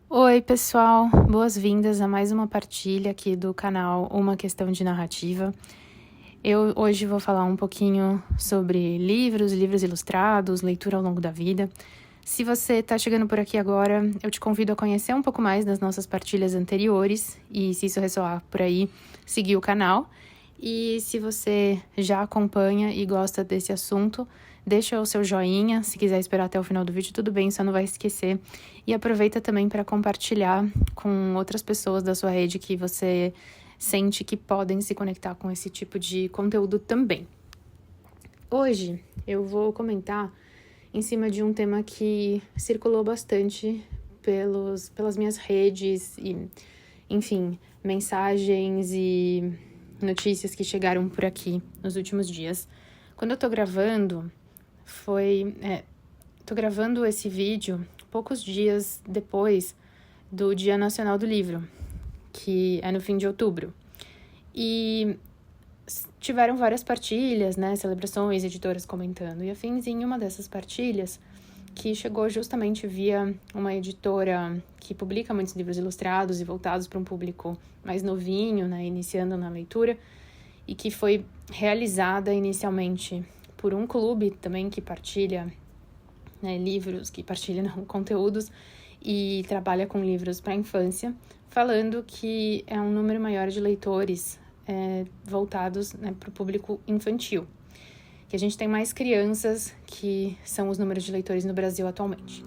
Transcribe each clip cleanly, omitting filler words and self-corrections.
Oi, pessoal, boas-vindas a mais uma partilha aqui do canal Uma Questão de Narrativa. Eu hoje vou falar um pouquinho sobre livros ilustrados, leitura ao longo da vida. Se você está chegando por aqui agora, eu te convido a conhecer um pouco mais das nossas partilhas anteriores e, se isso ressoar por aí, seguir o canal. E se você já acompanha e gosta desse assunto, deixa o seu joinha. Se quiser esperar até o final do vídeo, tudo bem, só não vai esquecer. E aproveita também para compartilhar com outras pessoas da sua rede que você sente que podem se conectar com esse tipo de conteúdo também. Hoje eu vou comentar em cima de um tema que circulou bastante pelas minhas redes e, enfim, mensagens e notícias que chegaram por aqui nos últimos dias. Quando eu tô gravando, tô gravando esse vídeo poucos dias depois do Dia Nacional do Livro, que é no fim de outubro. E tiveram várias partilhas, né, celebrações, editoras comentando, e afins, em uma dessas partilhas, que chegou justamente via uma editora que publica muitos livros ilustrados e voltados para um público mais novinho, né, iniciando na leitura, e que foi realizada inicialmente por um clube também que partilha, né, livros, que partilha conteúdos e trabalha com livros para a infância, falando que é um número maior de leitores voltados, né, para o público infantil. Que a gente tem mais crianças que são os números de leitores no Brasil atualmente.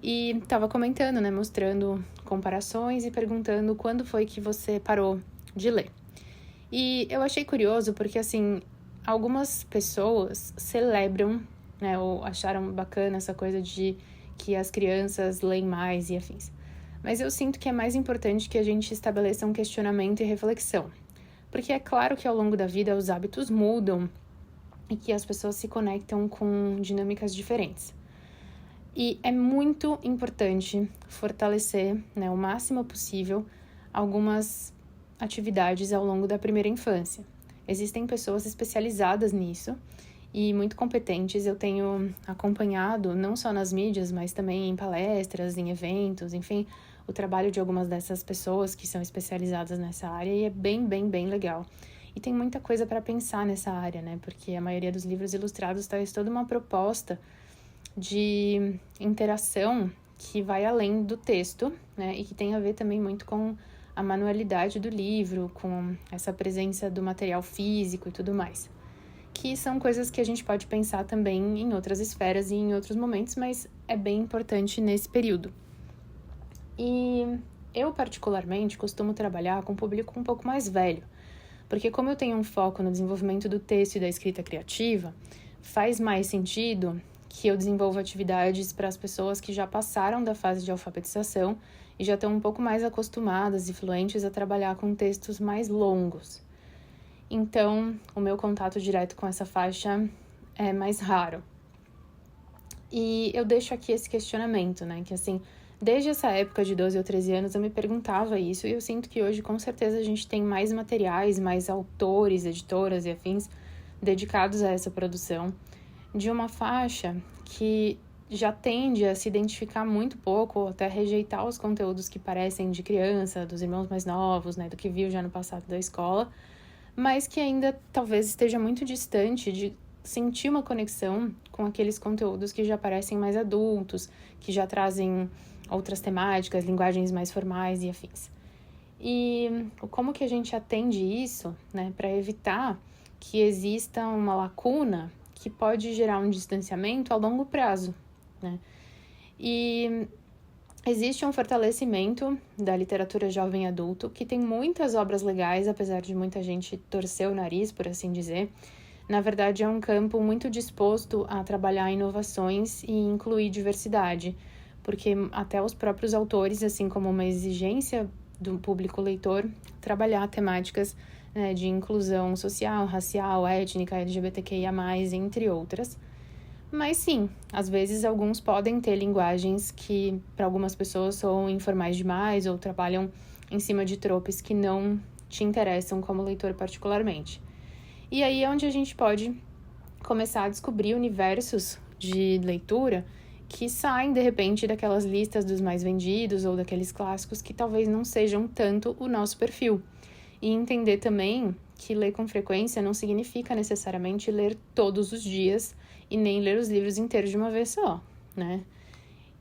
E estava comentando, né, mostrando comparações e perguntando quando foi que você parou de ler. E eu achei curioso porque, assim, algumas pessoas celebram, né, ou acharam bacana essa coisa de que as crianças leem mais e afins. Mas eu sinto que é mais importante que a gente estabeleça um questionamento e reflexão. Porque é claro que ao longo da vida os hábitos mudam e que as pessoas se conectam com dinâmicas diferentes. E é muito importante fortalecer, né, o máximo possível algumas atividades ao longo da primeira infância. Existem pessoas especializadas nisso e muito competentes. Eu tenho acompanhado, não só nas mídias, mas também em palestras, em eventos, enfim, o trabalho de algumas dessas pessoas que são especializadas nessa área e é bem legal. E tem muita coisa para pensar nessa área, né? Porque a maioria dos livros ilustrados traz toda uma proposta de interação que vai além do texto, né? E que tem a ver também muito com a manualidade do livro, com essa presença do material físico e tudo mais. Que são coisas que a gente pode pensar também em outras esferas e em outros momentos, mas é bem importante nesse período. E eu, particularmente, costumo trabalhar com um público um pouco mais velho, porque como eu tenho um foco no desenvolvimento do texto e da escrita criativa, faz mais sentido que eu desenvolva atividades para as pessoas que já passaram da fase de alfabetização e já estão um pouco mais acostumadas e fluentes a trabalhar com textos mais longos. Então, o meu contato direto com essa faixa é mais raro. E eu deixo aqui esse questionamento, né, que assim, desde essa época de 12 ou 13 anos eu me perguntava isso e eu sinto que hoje com certeza a gente tem mais materiais, mais autores, editoras e afins dedicados a essa produção de uma faixa que já tende a se identificar muito pouco ou até rejeitar os conteúdos que parecem de criança, dos irmãos mais novos, né, do que viu já no passado da escola, mas que ainda talvez esteja muito distante de sentir uma conexão com aqueles conteúdos que já parecem mais adultos, que já trazem outras temáticas, linguagens mais formais e afins. E como que a gente atende isso, né, para evitar que exista uma lacuna que pode gerar um distanciamento a longo prazo, né? E existe um fortalecimento da literatura jovem adulto, que tem muitas obras legais, apesar de muita gente torcer o nariz, por assim dizer. Na verdade, é um campo muito disposto a trabalhar inovações e incluir diversidade, porque até os próprios autores, assim como uma exigência do público leitor, trabalhar temáticas, né, de inclusão social, racial, étnica, LGBTQIA+, entre outras. Mas sim, às vezes alguns podem ter linguagens que para algumas pessoas são informais demais ou trabalham em cima de tropes que não te interessam como leitor particularmente. E aí é onde a gente pode começar a descobrir universos de leitura que saem, de repente, daquelas listas dos mais vendidos ou daqueles clássicos que talvez não sejam tanto o nosso perfil. E entender também que ler com frequência não significa necessariamente ler todos os dias e nem ler os livros inteiros de uma vez só, né?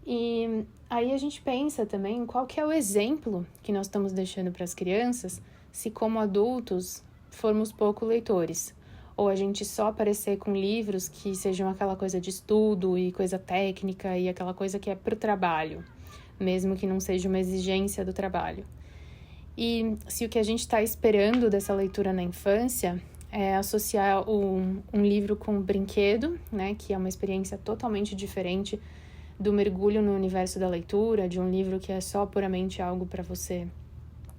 E aí a gente pensa também qual que é o exemplo que nós estamos deixando para as crianças se, como adultos, formos pouco leitores. Ou a gente só aparecer com livros que sejam aquela coisa de estudo e coisa técnica e aquela coisa que é para o trabalho, mesmo que não seja uma exigência do trabalho. E se o que a gente está esperando dessa leitura na infância é associar um livro com um brinquedo, né, que é uma experiência totalmente diferente do mergulho no universo da leitura, de um livro que é só puramente algo para você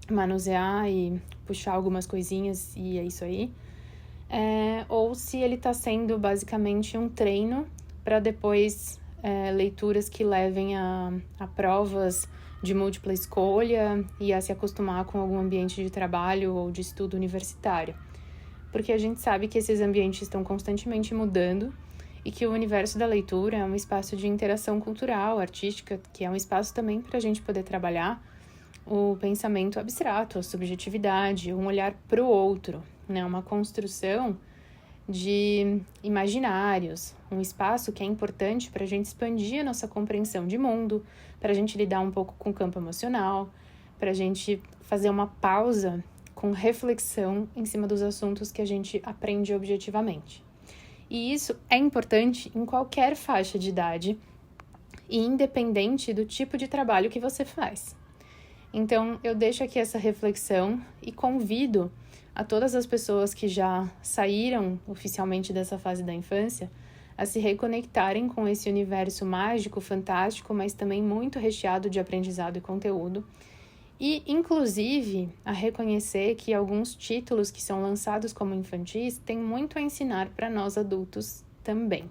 manusear e puxar algumas coisinhas e é isso aí, ou se ele está sendo basicamente um treino para depois leituras que levem a provas de múltipla escolha e a se acostumar com algum ambiente de trabalho ou de estudo universitário. Porque a gente sabe que esses ambientes estão constantemente mudando e que o universo da leitura é um espaço de interação cultural, artística, que é um espaço também para a gente poder trabalhar o pensamento abstrato, a subjetividade, um olhar para o outro, né? Uma construção de imaginários, um espaço que é importante para a gente expandir a nossa compreensão de mundo, para a gente lidar um pouco com o campo emocional, para a gente fazer uma pausa com reflexão em cima dos assuntos que a gente aprende objetivamente. E isso é importante em qualquer faixa de idade e independente do tipo de trabalho que você faz. Então, eu deixo aqui essa reflexão e convido a todas as pessoas que já saíram oficialmente dessa fase da infância a se reconectarem com esse universo mágico, fantástico, mas também muito recheado de aprendizado e conteúdo. E, inclusive, a reconhecer que alguns títulos que são lançados como infantis têm muito a ensinar para nós adultos também.